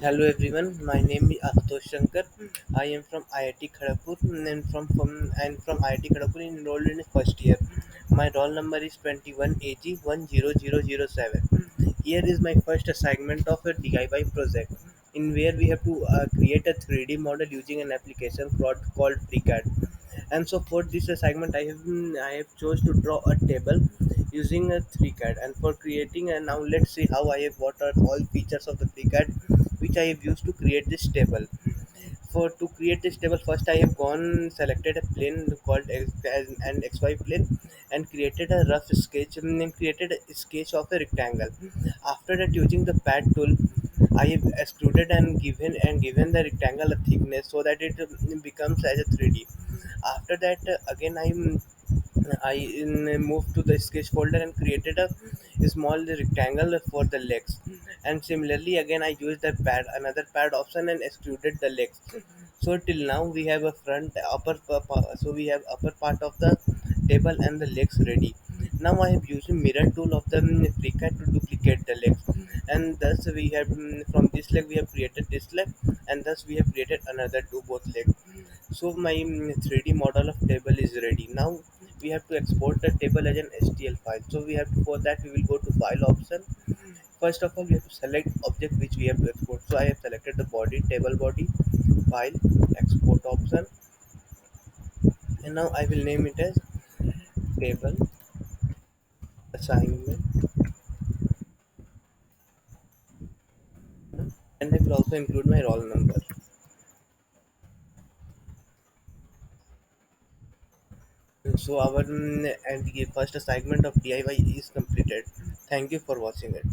Hello everyone, my name is Ashutosh Shankar. I am from Iit Kharagpur and from Iit Kharagpur enrolled in first year. My roll number is 21AG10007. Here is my first assignment of a DIY project in where we have to create a 3D model using an application called FREECAD. And so for this assignment I have chose to draw a table using a 3CAD. And for creating, and now let's see how I have what are all features of the 3CAD which I have used to create this table. For to create this table, first I have gone selected a plane called as an XY plane and created a rough sketch and created a sketch of a rectangle. After that, using the pad tool, I have extruded and given the rectangle a thickness so that it becomes as a 3D. After that, again I moved to the sketch folder and created a small rectangle for the legs. And similarly, again I used the pad, another pad option, and extruded the legs. So till now we have a so we have upper part of the table and the legs ready. Now I have used a mirror tool of the FreeCAD to duplicate the legs, and thus we have from this leg we have created this leg, and thus we have created another two both legs. So my 3D model of table is ready. Now we have to export the table as an STL file. So we have to, for that we will go to file option. First of all, we have to select object which we have to export. So I have selected the body, table body, file, export option, and now I will name it as table assignment, and I will also include my roll number. So our and the first assignment of DIY is completed. Thank you for watching it.